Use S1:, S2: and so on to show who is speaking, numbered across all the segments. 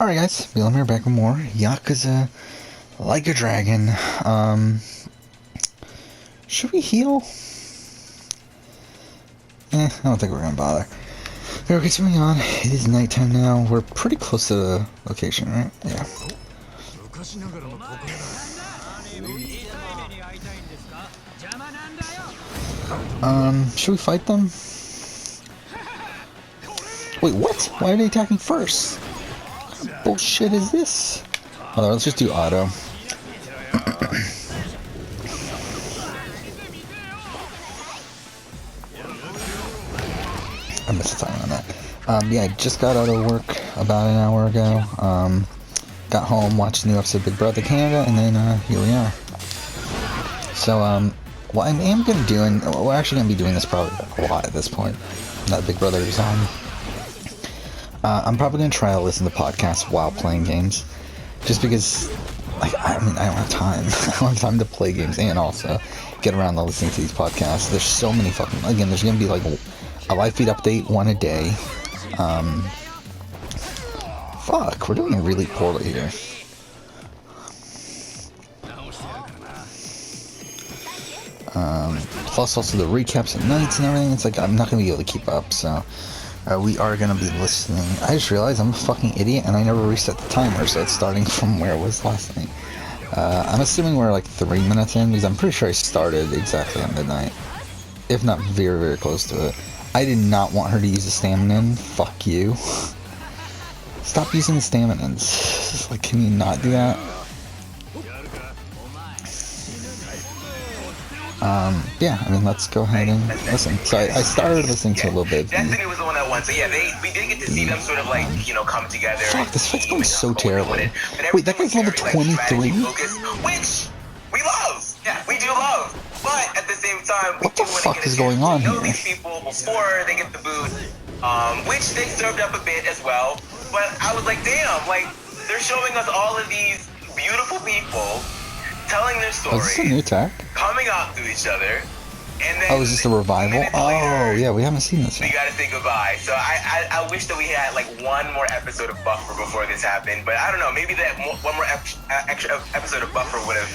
S1: Alright guys, Willem here, back with more Yakuza Like a Dragon. Should we heal? I don't think we're gonna bother. Okay, continuing on. It is nighttime now. We're pretty close to the location, right? Yeah. Should we fight them? Wait, what? Why are they attacking first? What bullshit is this? Hold on, let's just do auto. I missed the time on that. Yeah, I just got out of work about an hour ago. Got home, watched the new episode of Big Brother Canada, and then here we are. So, what I am going to do, and we're actually going to be doing this probably a lot at this point, that Big Brother is on. I'm probably going to try to listen to podcasts while playing games, just because, like, I don't have time. I don't have time to play games and also get around to listening to these podcasts. There's so many fucking, again, there's going to be like a live feed update, one a day. Fuck, we're doing really poorly here. Plus also the recaps at nights and everything, it's like I'm not going to be able to keep up, so we are going to be listening. I just realized I'm a fucking idiot and I never reset the timer, so it's starting from where it was last night. I'm assuming we're like 3 minutes in, because I'm pretty sure I started exactly at midnight. If not very, very close to it. I did not want her to use the stamina. Fuck you. Stop using the staminans. Like, can you not do that? Yeah, I mean, let's go ahead and listen. So I started listening to a little bit.
S2: Destiny was the one that won, so yeah, we did get to see them sort of like, come together.
S1: Fuck, this fight's going so terribly. Wait, that guy's level 23?
S2: Which we love! Yeah, we do love! But at the same time,
S1: what the fuck is going on here?
S2: These people before they get the boot, which they served up a bit as well. But I was like, damn, like, they're showing us all of these beautiful people telling their story.
S1: Oh, is this a new attack?
S2: Coming out to each other. And then,
S1: oh, is this a revival? Oh, yeah, we haven't seen this yet.
S2: We gotta say goodbye. So I wish that we had like one more episode of Buffer before this happened, but I don't know. Maybe that one more extra episode of Buffer would have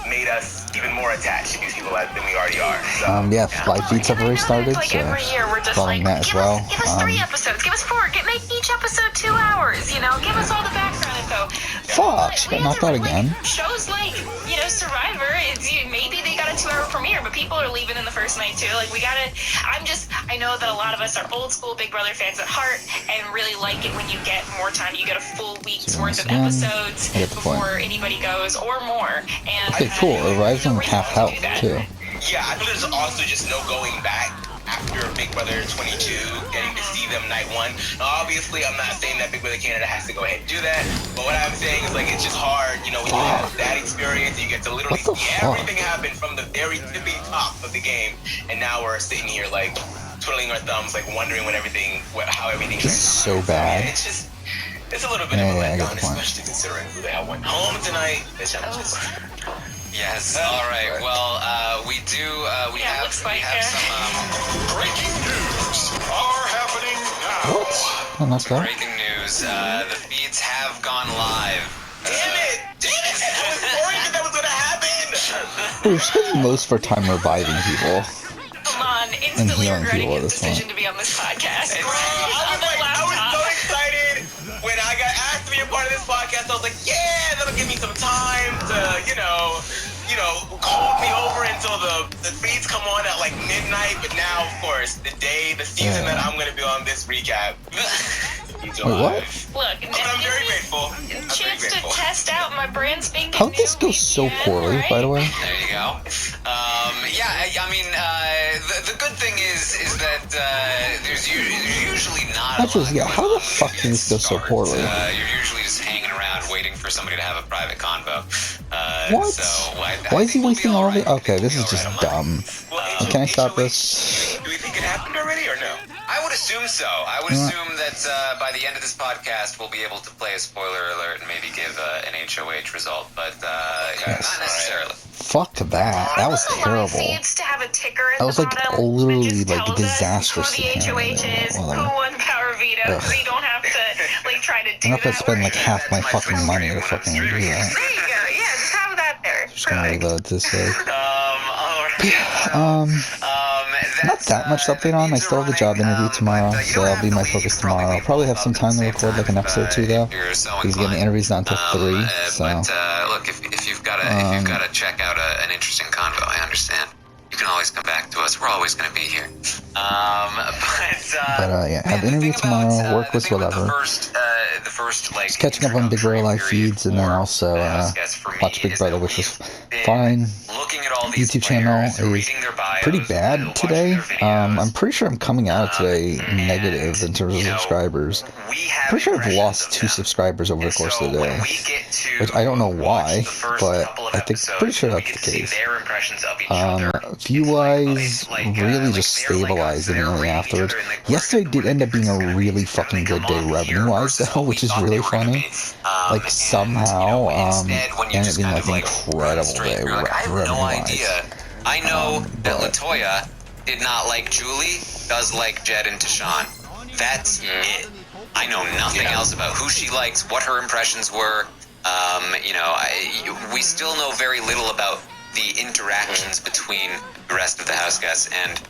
S2: made us even more attached to these people than we already are. So,
S1: yeah, live feeds have already started.
S3: Like
S1: so
S3: every year, we're just
S1: following
S3: like,
S1: that as well.
S3: Give us 3 episodes, give us 4, make each episode 2 hours. Give us all the background info.
S1: Fuck, she got knocked out again.
S3: Shows like Survivor, maybe they got a 2-hour premiere, but people are leaving in the first night too. Like, I know that a lot of us are old school Big Brother fans at heart and really like it when you get more time. You get a full week's worth of episodes before anybody goes, or more. And
S1: okay, cool. It arrives on half health too.
S2: Yeah, I think there's also just no going back after Big Brother 22, getting to see them night 1. Now, obviously, I'm not saying that Big Brother Canada has to go ahead and do that, but what I'm saying is, like, it's just hard, when you have that experience, you get to literally see everything happen from the very tippy top of the game, and now we're sitting here, like, twiddling our thumbs, like, wondering how everything
S1: It's so bad.
S2: Yeah, it's a little bit of a letdown, especially considering who the hell went home tonight.
S4: Yes, alright, well, we have some,
S2: breaking news are happening now.
S1: What? Oh, that's good.
S4: Breaking news, the feeds have gone live.
S2: Damn it! I was worried that was gonna happen!
S1: We're spending most of our time reviving people.
S3: Come on, instantly regretting his decision to be on this podcast.
S2: I was so excited when I got asked to be a part of this podcast. I was like, yeah, that'll give me some time to, hold me over until the feeds come on at like midnight. But now, of course, the season that I'm gonna be on this recap.
S1: Wait, what?
S3: Look,
S2: I'm very grateful.
S3: Chance to test out my brand spanking.
S1: How did this go so poorly, by the way?
S4: There you go. The good thing is that there's usually not.
S1: Actually, yeah. How the fuck did this go so poorly?
S4: You're usually just hanging around waiting for somebody to have a private convo.
S1: What?
S4: So
S1: why is he wasting all of it? Okay, this is just dumb. Can I stop this?
S2: Do we think it happened already or no?
S4: I would assume so. I would assume that by the end of this podcast, we'll be able to play a spoiler alert and maybe give an HOH result, but not necessarily.
S1: Fuck that. That was terrible.
S3: Feeds to have a ticker at
S1: That was
S3: the
S1: like
S3: bottom
S1: literally
S3: that just
S1: like
S3: tells us
S1: disastrous.
S3: who the HOH is, who won Power Veto, so you don't have to like try to do
S1: I'm not gonna
S3: that.
S1: spend
S3: where-
S1: like half my
S4: That's my
S1: fucking
S4: Twitch
S1: money
S4: stream
S1: to
S4: when I'm
S1: fucking do
S4: streaming.
S1: that.
S3: There you go. Yeah, just have that there.
S1: Just gonna leave that to say. Not that much to update on. I still have the job interview tomorrow, so that'll be my focus tomorrow. I'll probably have some time to record like an episode or two though. He's getting the interviews not until 3, so.
S4: But look, if you've got to check out an interesting convo, I understand. You can always come back to us. We're always going to be here.
S1: Yeah, have the interview tomorrow. Work with whatever.
S4: The first like
S1: Just catching up on Big Brother Live feeds, and then also watch Big Brother, which was fine. YouTube channel is pretty bad today. I'm pretty sure I'm coming out today negative in terms of subscribers. Pretty sure I've lost 2 subscribers over the course of the day, which I don't know why, but I think pretty sure that's the case. View-wise, really just stabilized immediately afterwards. Yesterday did end up being a really fucking good day revenue-wise, though, which is really funny. Like, somehow, ended up being, like, an incredible day revenue-wise.
S4: I know that LaToya did not like Julie, does like Jed and Tashawn. That's it. I know nothing else about who she likes, what her impressions were. We still know very little about the interactions between the rest of the house guests, and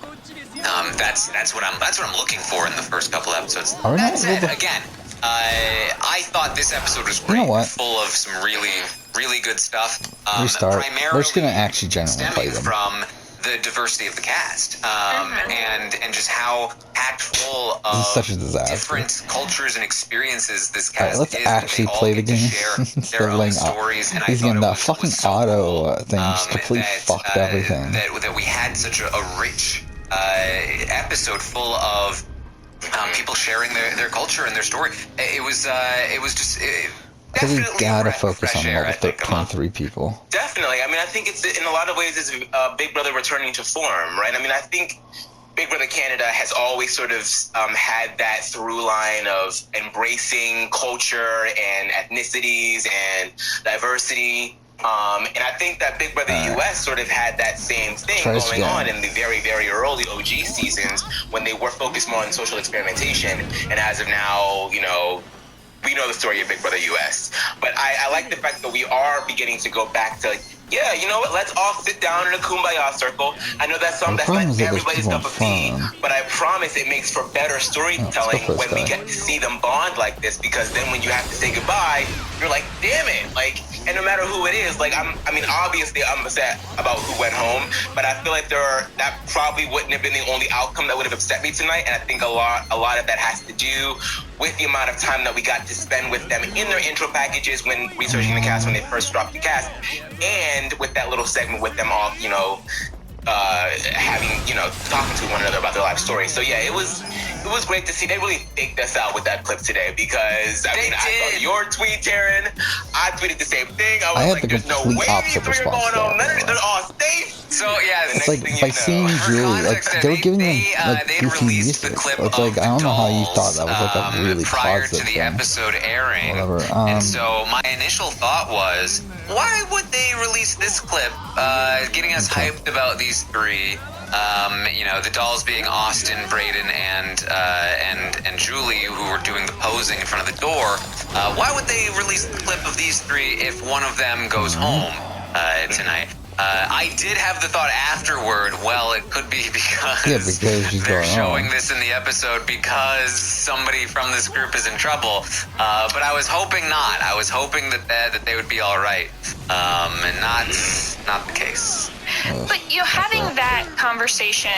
S4: that's what I'm looking for in the first couple episodes. That said, again, I thought this episode was great, full of some really, really good stuff.
S1: Restart. We're just gonna actually generally play them.
S4: From the diversity of the cast, and just how packed full of different cultures and experiences this cast
S1: let's
S4: is.
S1: Actually play the game instead of laying
S4: stories, and
S1: he's getting that fucking auto thing just
S4: that,
S1: completely fucked everything.
S4: That we had such a rich episode full of people sharing their culture and their story. It was just.
S1: Because we gotta focus on all the 23 people.
S2: Definitely. I mean, I think it's in a lot of ways it's Big Brother returning to form, right? I mean, I think Big Brother Canada has always sort of had that through line of embracing culture and ethnicities and diversity. And I think that Big Brother US sort of had that same thing going on in the very, very early OG seasons when they were focused more on social experimentation. And as of now, we know the story of Big Brother US. But I like the fact that we are beginning to go back to, yeah, you know what, let's all sit down in a kumbaya circle. I know that's not everybody's cup of tea, but I promise it makes for better storytelling when we get to see them bond like this, because then when you have to say goodbye, you're like, damn it, and no matter who it is, obviously I'm upset about who went home, but I feel like that probably wouldn't have been the only outcome that would have upset me tonight, and I think a lot of that has to do with the amount of time that we got to spend with them in their intro packages when researching the cast when they first dropped the cast, and with that little segment with them all, talking to one another about their life story. So yeah, it was great to see. They really faked us out with that clip today, because I saw your tweet, Taryn. I tweeted the same thing. I was like, there's no way these three are going home. They're all safe.
S4: So yeah,
S1: it's like by seeing Julie, they were giving them goofy music. It's like, I don't know how you thought that was a really
S4: prior
S1: positive
S4: to the
S1: thing.
S4: episode airing.
S1: Whatever.
S4: And so my initial thought was, why would they release this clip, getting us hyped about these three? The dolls being Austin, Brayden, and Julie, who were doing the posing in front of the door. Why would they release the clip of these three if one of them goes home tonight? I did have the thought afterward, well, it could be because they're showing this in the episode because somebody from this group is in trouble. But I was hoping not. I was hoping that they would be all right, and not the case.
S3: But having that conversation,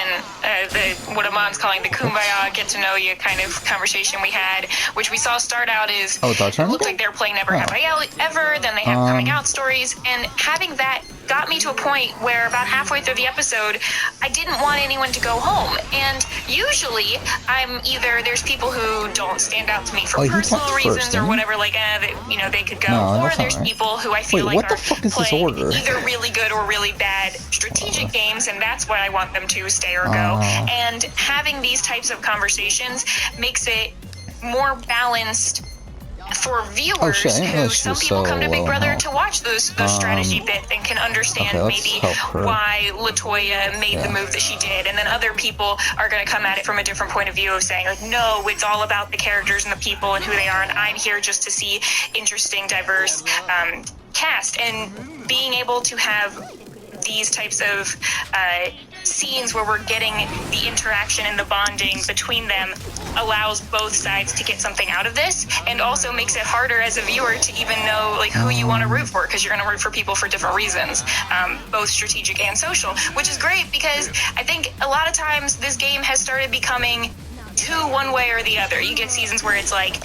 S3: what Amon's calling the kumbaya, get to know you kind of conversation we had, which we saw start out is it looked like they were playing Never Have I Ever, then they have coming out stories, and having that got me to a point where about halfway through the episode, I didn't want anyone to go home. And usually, there's people who don't stand out to me for personal reasons or whatever, they could go, or there's people who I feel are playing either really good or really bad strategic games, and that's why I want them to stay or go. And having these types of conversations makes it more balanced for viewers
S1: Oh, shit, I didn't
S3: who
S1: realize she
S3: some
S1: was
S3: people
S1: so
S3: come to
S1: low
S3: Big
S1: in
S3: Brother
S1: health.
S3: to watch those strategy bits and can understand
S1: okay, let's
S3: maybe
S1: help her.
S3: why LaToya made the
S1: Yeah.
S3: move that she did, and then other people are going to come at it from a different point of view of saying like, no, it's all about the characters and the people and who they are, and I'm here just to see interesting, diverse cast, and being able to have these types of scenes where we're getting the interaction and the bonding between them allows both sides to get something out of this, and also makes it harder as a viewer to even know like who you want to root for, because you're going to root for people for different reasons, both strategic and social, which is great because I think a lot of times this game has started becoming too one way or the other. You get seasons where it's like,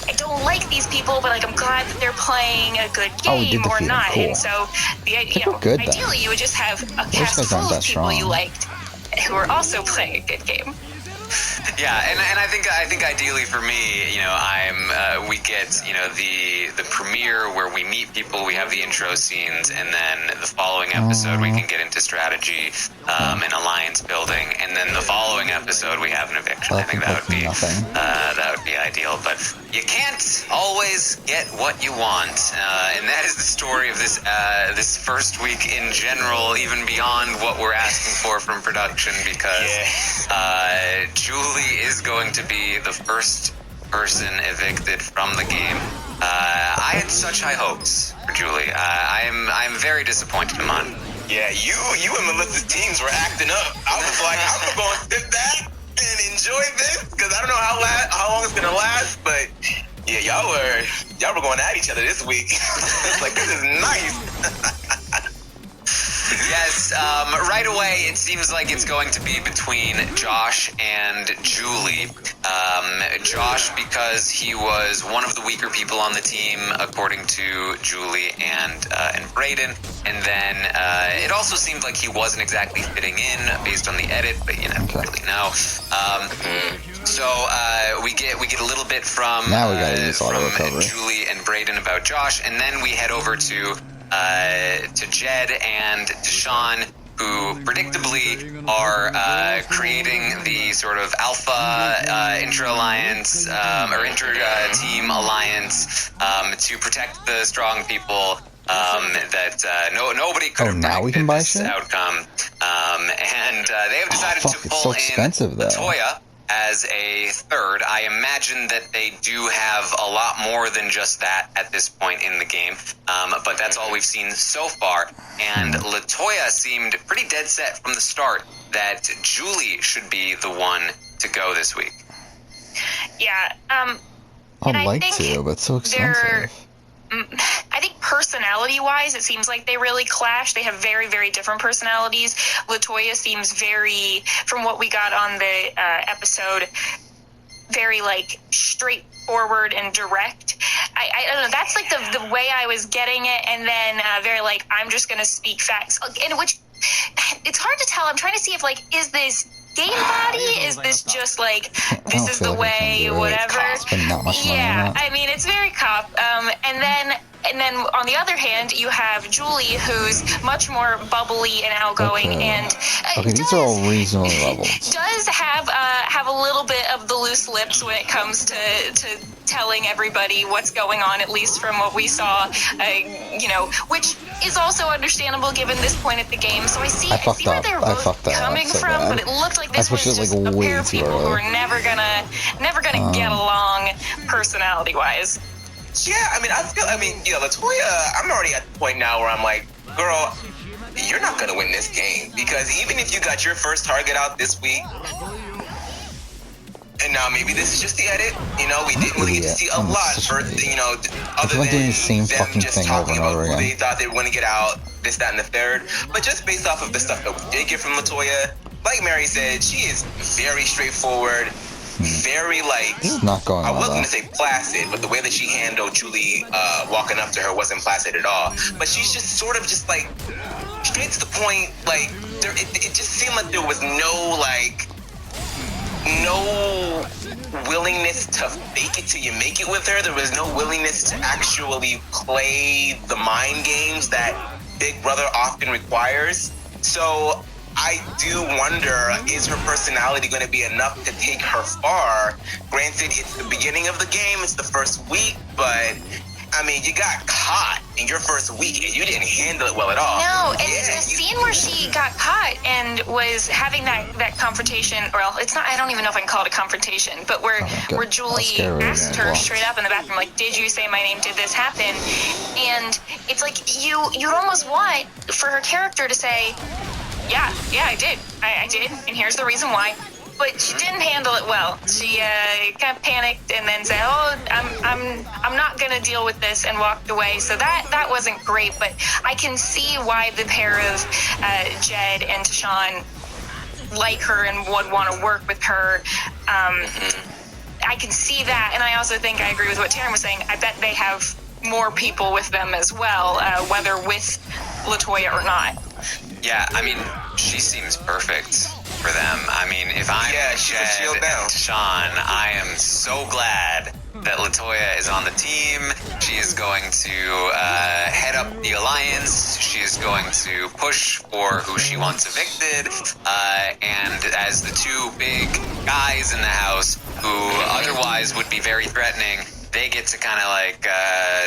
S3: I don't like these people, but like I'm glad that they're playing a good
S1: Oh, we
S3: game
S1: did
S3: or
S1: defeat him.
S3: not.
S1: Cool.
S3: And so,
S1: good, then.
S3: ideally, you would just have a
S1: Those
S3: cast
S1: guys aren't
S3: full
S1: that
S3: of people you
S1: strong.
S3: liked who are also playing a good game.
S4: Yeah, and I think ideally for me, we get the premiere where we meet people, we have the intro scenes, and then the following episode we can get into strategy and alliance building, and then the following episode we have an eviction. I think that would be ideal, but you can't always get what you want, and that is the story of this first week in general, even beyond what we're asking for from production, because Julie is going to be the first person evicted from the game. I had such high hopes for Julie. I'm very disappointed, Aman.
S2: Yeah, you and Melissa's teams were acting up. I was like, I'm gonna go and sit back and enjoy this because I don't know how long it's gonna last. But yeah, y'all were going at each other this week. It's like, this is nice.
S4: Yes, right away it seems like it's going to be between Josh and Julie. Josh because he was one of the weaker people on the team, according to Julie and Brayden. And then it also seemed like he wasn't exactly fitting in based on the edit, but you never really know. So we get a little bit from
S1: Now we gotta use auto recovery.
S4: Julie and Brayden about Josh, and then we head over to Jed and Deshaun, who predictably are creating the sort of alpha intra-alliance or inter-team alliance to protect the strong people that nobody could have
S1: now we can buy
S4: this
S1: shit?
S4: outcome. And they have decided
S1: fuck,
S4: to
S1: it's
S4: pull
S1: so expensive,
S4: in
S1: though.
S4: Latoya as a third. I imagine that they do have a lot more than just that at this point in the game, but that's all we've seen so far. And Latoya seemed pretty dead set from the start that Julie should be the one to go this week.
S3: Yeah,
S1: I'd like to, but it's so expensive.
S3: I think personality-wise, it seems like they really clash. They have very, very different personalities. LaToya seems very, from what we got on the episode, very, like, straightforward and direct. I don't know, that's, like, the way I was getting it, and then very, like, I'm just going to speak facts. In which, it's hard to tell. I'm trying to see if, like, is this game body? Is this just, like, this is the way, whatever? Yeah, I mean, it's very cop. And then on the other hand, you have Julie, who's much more bubbly and outgoing, and
S1: these are all reasonably leveled.
S3: Does have a little bit of the loose lips when it comes to telling everybody what's going on, at least from what we saw, which is also understandable given this point at the game. So I see where they're both coming from, but it looked like this was just a pair of people who are never gonna get along personality-wise.
S2: Yeah, LaToya, I'm already at the point now where I'm like, girl, you're not gonna win this game, because even if you got your first target out this week, and now maybe this is just the edit, we didn't really get to see a lot for, other than
S1: doing the same
S2: them
S1: fucking
S2: just
S1: thing
S2: talking
S1: over and
S2: about
S1: over
S2: who
S1: again.
S2: they thought they were going to get out, this, that, and the third. But just based off of the stuff that we did get from LaToya, like Mary said, she is very straightforward, very,
S1: this is not going
S2: I
S1: well,
S2: was going to say placid, but the way that she handled Julie walking up to her wasn't placid at all. But she's just sort of just like straight to the point. Like it just seemed like there was no willingness to fake it till you make it with her. There was no willingness to actually play the mind games that Big Brother often requires. So I do wonder, is her personality going to be enough to take her far? Granted, it's the beginning of the game, it's the first week, but I mean, you got caught in your first week and you didn't handle it well at all.
S3: No, and the scene where she got caught and was having that confrontation, well, it's not, I don't even know if I can call it a confrontation, but where Julie asked her straight up in the bathroom, like, did you say my name? Did this happen? And it's like, you'd almost want for her character to say, yeah, I did. I did, and here's the reason why. But she didn't handle it well. She kind of panicked and then said, "Oh, I'm not gonna deal with this," and walked away. So that wasn't great. But I can see why the pair of Jed and Tashawn like her and would want to work with her. I can see that, and I also think I agree with what Taryn was saying. I bet they have more people with them as well, whether with LaToya or not.
S4: Yeah, I mean, she seems perfect for them. I mean, if I'm Jed and Tashawn, I am so glad that LaToya is on the team. She is going to head up the alliance. She is going to push for who she wants evicted. And as the two big guys in the house who otherwise would be very threatening, they get to kind of like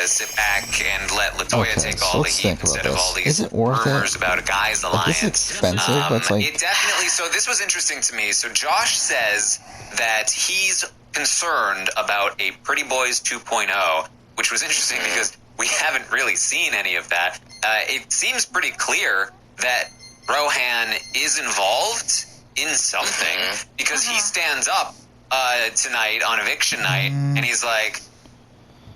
S4: sit back and let LaToya take all the heat instead of all these rumors about a guy's alliance.
S1: Is this expensive? That's like...
S4: It definitely. So this was interesting to me. So Josh says that he's concerned about a Pretty Boys 2.0, which was interesting because we haven't really seen any of that. It seems pretty clear that Rohan is involved in something because he stands up tonight on eviction night and he's like,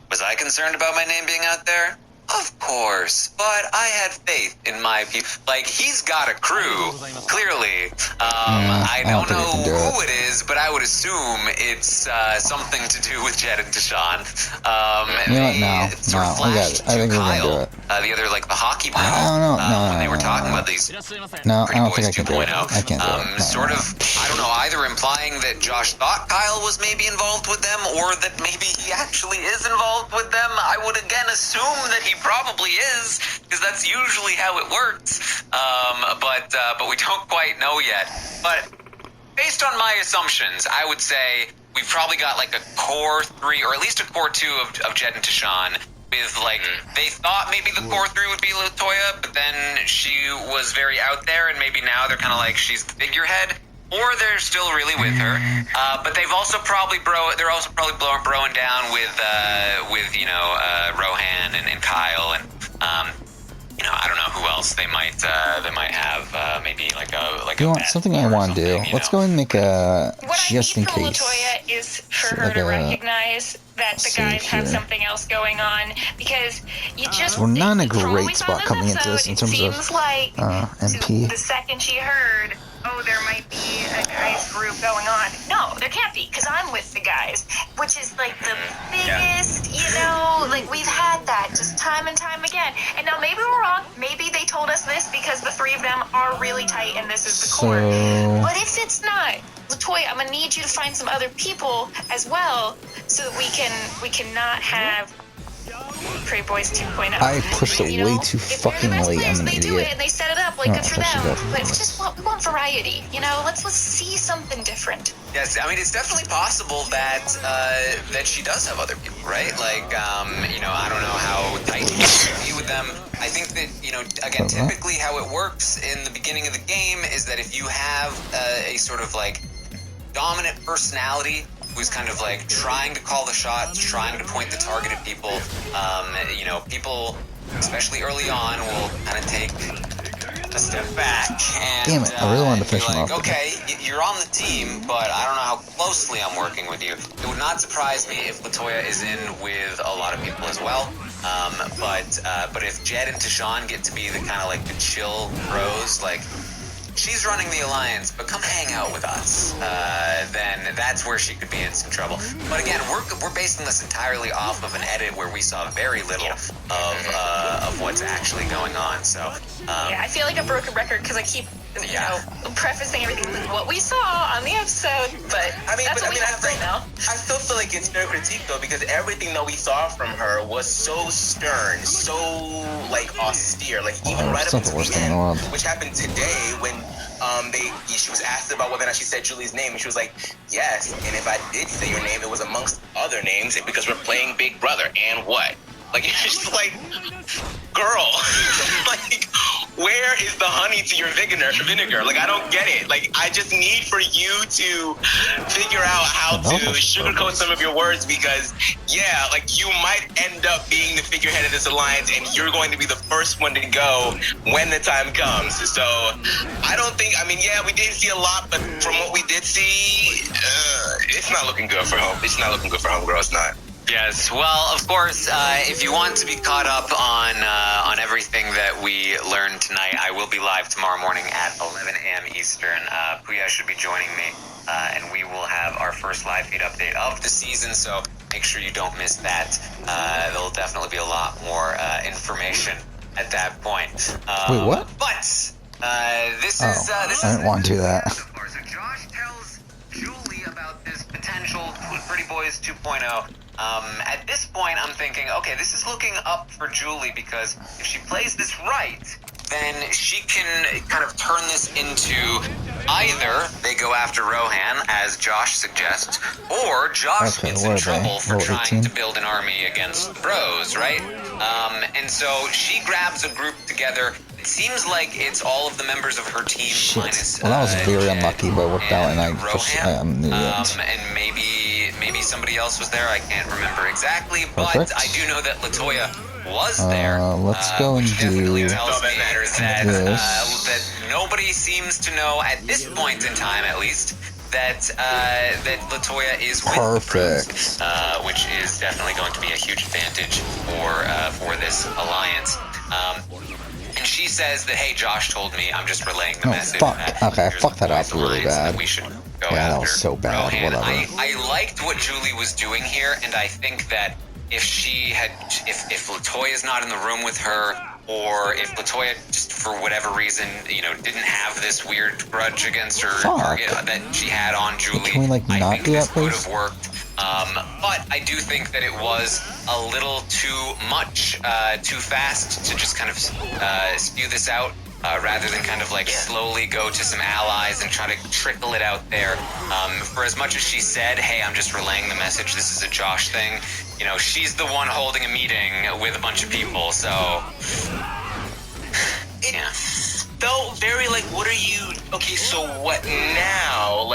S4: was I concerned about my name being out there? Of course, but I had faith in my people. Like, he's got a crew, clearly. I don't know who it is, but I would assume it's something to do with Jed and Tashawn.
S1: I think we're gonna do it.
S4: The other, like, the hockey panel.
S1: I don't know.
S4: When they were talking about these
S1: No, I
S4: Pretty
S1: don't
S4: Boys
S1: think I can do it.
S4: 2.0.
S1: I can't do it.
S4: Sort of, I don't know, either implying that Josh thought Kyle was maybe involved with them or that maybe he actually is involved with them. I would again assume that he probably is, because that's usually how it works. But we don't quite know yet. But based on my assumptions, I would say we've probably got like a core 3, or at least a core 2 of Jed and Tashawn. With like, they thought maybe the core 3 would be LaToya, but then she was very out there, and maybe now they're kind of like she's the figurehead, or they're still really with her. But they've also probably they're also probably broing down with Rohan and Kyle, and I don't know who else they might have, maybe like a.
S1: You want something I want to do? Let's go and make a just in case.
S3: What I need from LaToya is for her to recognize that the guys have something else going on, because you just.
S1: We're not in a great spot coming into this in terms of MP.
S3: The second she heard, oh, there might be a guys group going on. No, there can't be, because I'm with the guys, which is like the biggest, like we've had that just time and time again. And now maybe we're wrong. Maybe they told us this because the 3 of them are really tight and this is the core. But if it's not, LaToya, I'm gonna need you to find some other people as well, so that we can not have Pretty Boys 2.0.
S1: I pushed it way too fucking late. I'm an
S3: they
S1: idiot.
S3: do it and they set it up like good for them. But it's just we want variety. Let's see something different.
S4: Yes, I mean it's definitely possible that that she does have other people, right? Like I don't know how tight she can be with them. I think that again, typically how it works in the beginning of the game is that if you have a sort of like dominant personality who's kind of like trying to call the shots, trying to point the target at people, people, especially early on, will kind of take a step back and
S1: damn it, I really wanted to finish him off.
S4: Okay, you're on the team, but I don't know how closely I'm working with you. It would not surprise me if LaToya is in with a lot of people as well. But if Jed and Tashawn get to be the kind of like the chill bros, like she's running the alliance, but come hang out with us, then that's where she could be in some trouble. But again, we're basing this entirely off of an edit where we saw very little of what's actually going on. So
S3: I feel like a broken record because I keep prefacing everything with what we saw on the episode, but that's what we have right now.
S2: I still feel like it's fair critique though, because everything that we saw from her was so stern, so like austere, like even right up until the end, which happened today when she was asked about whether or not she said Julie's name, and she was like, yes. And if I did say your name, it was amongst other names because we're playing Big Brother. And what? Like, it's just like, girl, like, where is the honey to your vinegar? Like, I don't get it. Like, I just need for you to figure out how to sugarcoat some of your words because, yeah, like, you might end up being the figurehead of this alliance and you're going to be the first one to go when the time comes. So, I don't think, I mean, yeah, we didn't see a lot, but from what we did see, it's not looking good for home. It's not looking good for home, girl. It's not.
S4: Yes, well, of course, if you want to be caught up on everything that we learned tonight, I will be live tomorrow morning at 11 a.m. Eastern. Puya should be joining me, and we will have our first live feed update of the season, so make sure you don't miss that. There'll definitely be a lot more information at that point.
S1: Wait, what?
S4: But this is
S1: I didn't want to do that.
S4: So Josh tells Julie about this potential Pretty Boys 2.0. At this point, I'm thinking, okay, this is looking up for Julie because if she plays this right, then she can kind of turn this into either they go after Rohan, as Josh suggests, or Josh gets in trouble for trying to build an army against the Bros, right? And so she grabs a group together. It seems like it's all of the members of her team minus
S1: well, that was very
S4: Jed
S1: unlucky, but it worked out, and I
S4: Rohan.
S1: knew it.
S4: And maybe somebody else was there. I can't remember exactly,
S1: Perfect.
S4: but I do know that Latoya was there.
S1: Let's go and
S4: which
S1: do
S4: definitely tells me that nobody seems to know at this point in time, at least, that Latoya is with the Bros, which is definitely going to be a huge advantage for this alliance. And she says that, hey, Josh told me, I'm just relaying the message.
S1: Fuck.
S4: That
S1: Okay,
S4: there's
S1: fuck that
S4: boys
S1: up really
S4: alliance
S1: bad.
S4: That we should go
S1: Yeah,
S4: after
S1: that was so bad.
S4: Rohan.
S1: Whatever.
S4: I liked what Julie was doing here, and I think that if Latoya's not in the room with her, or if Latoya just for whatever reason, didn't have this weird grudge against her target that she had on Julie,
S1: Can we, like,
S4: I
S1: not
S4: think
S1: do
S4: this
S1: that,
S4: would
S1: please?
S4: have worked. But I do think that it was a little too much, too fast to just kind of spew this out. Rather than kind of like slowly go to some allies and try to trickle it out there. For as much as she said, hey, I'm just relaying the message, this is a Josh thing, she's the one holding a meeting with a bunch of people, so...
S2: It felt very like, what are you... Okay, so what now?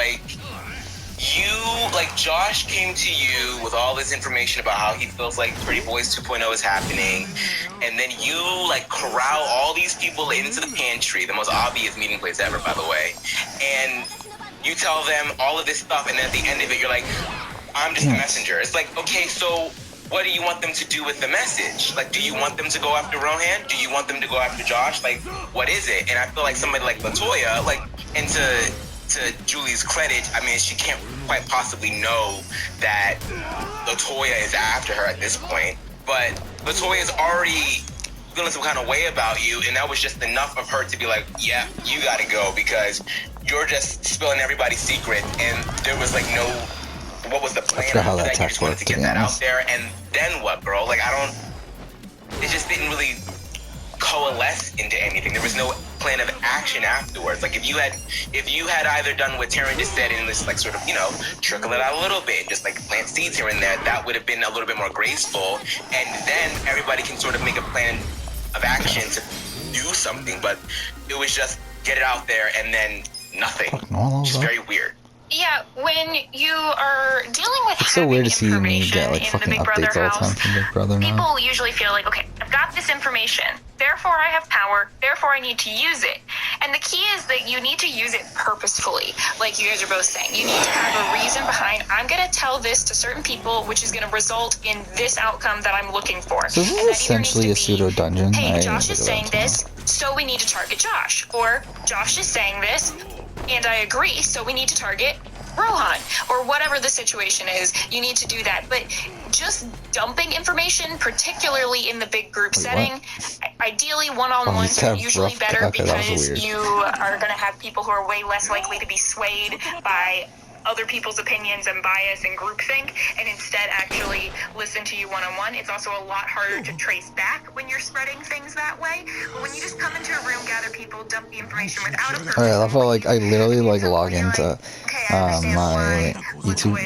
S2: Josh came to you with all this information about how he feels like Pretty Boys 2.0 is happening, and then you, corral all these people into the pantry, the most obvious meeting place ever, by the way, and you tell them all of this stuff, and then at the end of it, you're like, I'm just a messenger. It's like, okay, so what do you want them to do with the message? Do you want them to go after Rohan? Do you want them to go after Josh? What is it? And I feel like somebody like Latoya, and to Julie's credit, I mean, she can't quite possibly know that Latoya is after her at this point. But Latoya's already feeling some kind of way about you, and that was just enough of her to be like, yeah, you gotta go because you're just spilling everybody's secret, and there was no, what was the plan?
S1: I forgot how that
S2: you
S1: text
S2: just wanted
S1: worked,
S2: to
S1: to
S2: get
S1: be
S2: that out
S1: honest.
S2: there, and then what, girl? It just didn't really coalesce into anything. There was no plan of action afterwards. If you had either done what Taryn just said and just sort of, trickle it out a little bit, just plant seeds here and there, that would have been a little bit more graceful, and then everybody can sort of make a plan of action to do something. But it was just get it out there and then nothing. It's very weird.
S3: Yeah, when you are dealing with
S1: It's so weird to see me
S3: information
S1: get
S3: in the
S1: fucking
S3: Big Brother
S1: updates all the time
S3: house,
S1: from Big Brother now.
S3: people usually feel like, okay, I've got this information, therefore I have power, therefore I need to use it. And the key is that you need to use it purposefully, like you guys are both saying. You need to have a reason behind, I'm going to tell this to certain people, which is going to result in this outcome that I'm looking for.
S1: So this is essentially a pseudo dungeon.
S3: Hey, Josh is saying this, so we need to target Josh. Or Josh is saying this, and I agree, so we need to target Rohan, or whatever the situation is, you need to do that. But just dumping information, particularly in the big group setting, ideally one-on-ones are usually better because you are going to have people who are way less likely to be swayed by other people's opinions and bias and groupthink, and instead actually listen to you one-on-one. It's also a lot harder to trace back when you're spreading things that way. But when you just come into a room, gather people, dump the information without a purpose.
S1: Alright, I love how like I literally like log into my YouTube.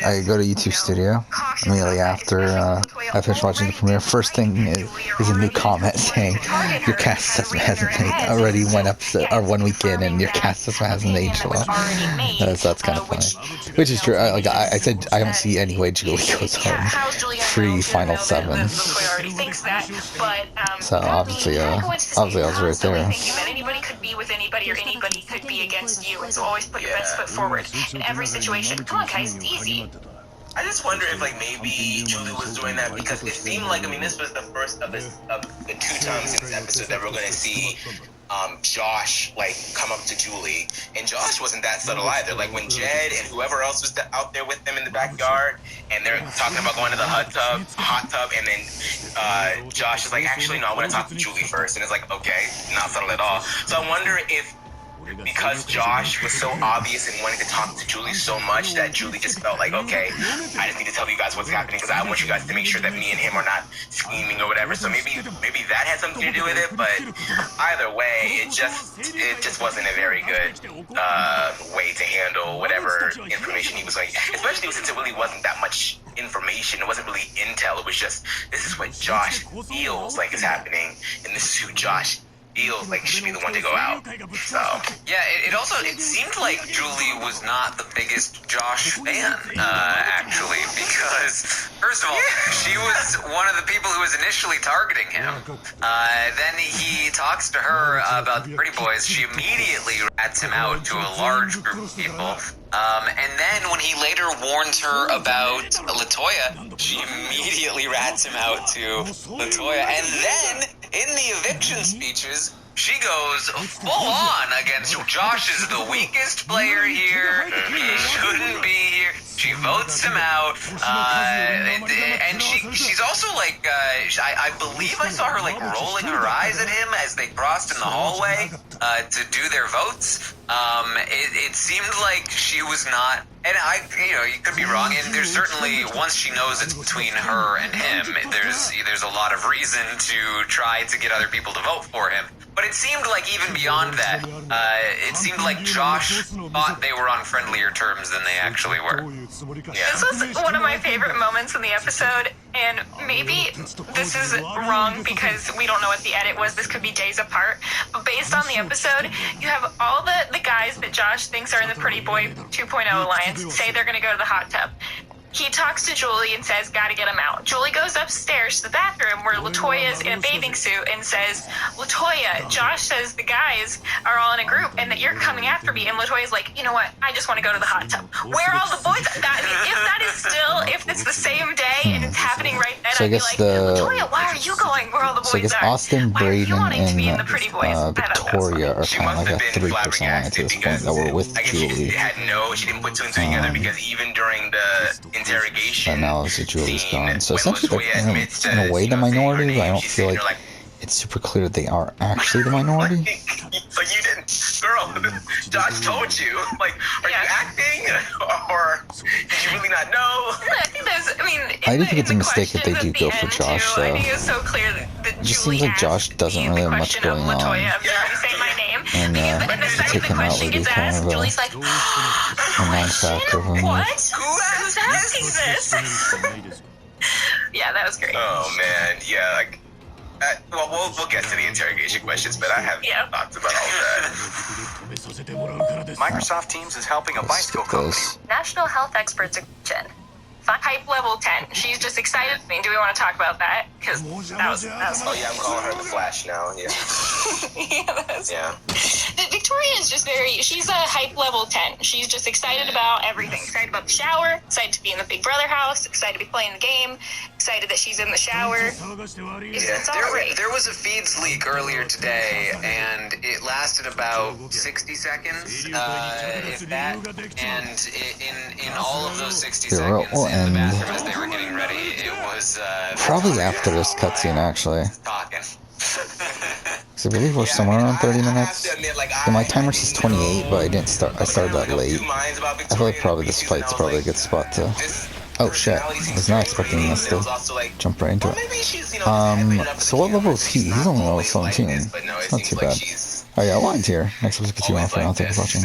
S1: I go to YouTube Studio immediately after I finish watching the premiere. First thing is a new comment saying your cast hasn't already one episode or 1 week in, and your cast hasn't aged well. That's kind of funny, which is true. I said I don't see any way Julie goes home pre-Final 7. So obviously I was right there.
S3: Anybody could be with anybody, or anybody could be against you, and so always put your best foot forward in every situation. Come on, guys, it's easy.
S2: I just wonder if like maybe Julie was doing that because it seemed like, I mean, this was the first of the 2 times in this episode that we're gonna see Josh like come up to Julie, and Josh wasn't that subtle either. Like when Jed and whoever else was out there with them in the backyard, and they're talking about going to the hot tub, and then Josh is like, actually no, I want to talk to Julie first, and it's like, okay, not subtle at all. So I wonder if because Josh was so obvious and wanting to talk to Julie so much that Julie just felt like, okay, I just need to tell you guys what's happening because I want you guys to make sure that me and him are not scheming or whatever. So maybe that had something to do with it. But either way, it just wasn't a very good way to handle whatever information he was like, especially since it really wasn't that much information. It wasn't really intel. It was just, this is what Josh feels like is happening, and this is who Josh feels like should be the one to go out. So
S4: yeah, it seemed like Julie was not the biggest Josh fan, actually, because first of all, she was one of the people who was initially targeting him. Then he talks to her about the pretty boys. She immediately rats him out to a large group of people. And then when he later warns her about LaToya, she immediately rats him out to LaToya. And then in the eviction speeches, she goes full on against Josh is the weakest player here. He shouldn't be here. She votes him out, and she's also like, I believe I saw her like rolling her eyes at him as they crossed in the hallway to do their votes. It seemed like she was not, and you could be wrong, and there's certainly, once she knows it's between her and him, there's a lot of reason to try to get other people to vote for him. But it seemed like even beyond that, it seemed like Josh thought they were on friendlier terms than they actually were.
S3: Yeah. This was one of my favorite moments in the episode, and maybe this is wrong because we don't know what the edit was. This could be days apart. But based on the episode, you have all the guys that Josh thinks are in the Pretty Boy 2.0 Alliance say they're going to go to the hot tub. He talks to Julie and says, gotta get him out. Julie goes upstairs to the bathroom where LaToya's in a bathing suit and says, LaToya, Josh says the guys are all in a group and that you're coming after me. And LaToya's like, you know what? I just want to go to the hot tub. Where are all the boys? If it's the same day and it's happening right then,
S1: so
S3: I'd be like, LaToya, why are you going where all the boys
S1: so I guess Austin, Braden, and Victoria are kind of like a 3-person line to this point that were with Julie.
S2: She didn't put 2 and 2 together because even during the interrogation.
S1: But now obviously Julie's gone. So essentially they're in a way the minority, but I don't feel like it's super clear that they are actually the minority.
S2: Like you didn't, girl. Josh told you. Like, are you acting, or did you really not know?
S3: I think
S1: I do think it's a mistake that they do go for Josh, though.
S3: I think it's so clear that
S1: It just seems like Josh doesn't really have much going on.
S3: Say my name.
S1: And
S3: the
S1: take him out would be kind of a non-factor for me.
S3: What? Who's asking this? Yeah, that was great.
S2: Oh man, yeah. Like, well, we'll get to the interrogation questions, but I have thoughts about all that.
S5: Microsoft Teams is helping a bicycle company.
S3: National health experts are hype level 10. She's just excited. I mean, do we want to talk about that? Because that was
S2: oh yeah, I'm calling her the Flash now. Yeah.
S3: Victoria is just she's a hype level 10. She's just excited about everything. Excited about the shower, excited to be in the Big Brother house, excited to be playing the game, excited that she's in the shower. It's all great.
S4: There was a feeds leak earlier today, and it lasted about 60 seconds, if that. And in all of those 60 seconds in the bathroom as they were getting ready, it was...
S1: probably after this cutscene, actually.
S4: Talking.
S1: Because I believe we're somewhere around 30 minutes. Yeah, my timer says
S2: I
S1: 28, but I didn't start. I started that late. I feel like probably this fight's probably a good spot to. Oh shit! I was not expecting this to jump right into it. So what level is he? He's only level 17. It's not too bad. Oh yeah, I'll end here. Next episode, 2 on. Thank you for watching.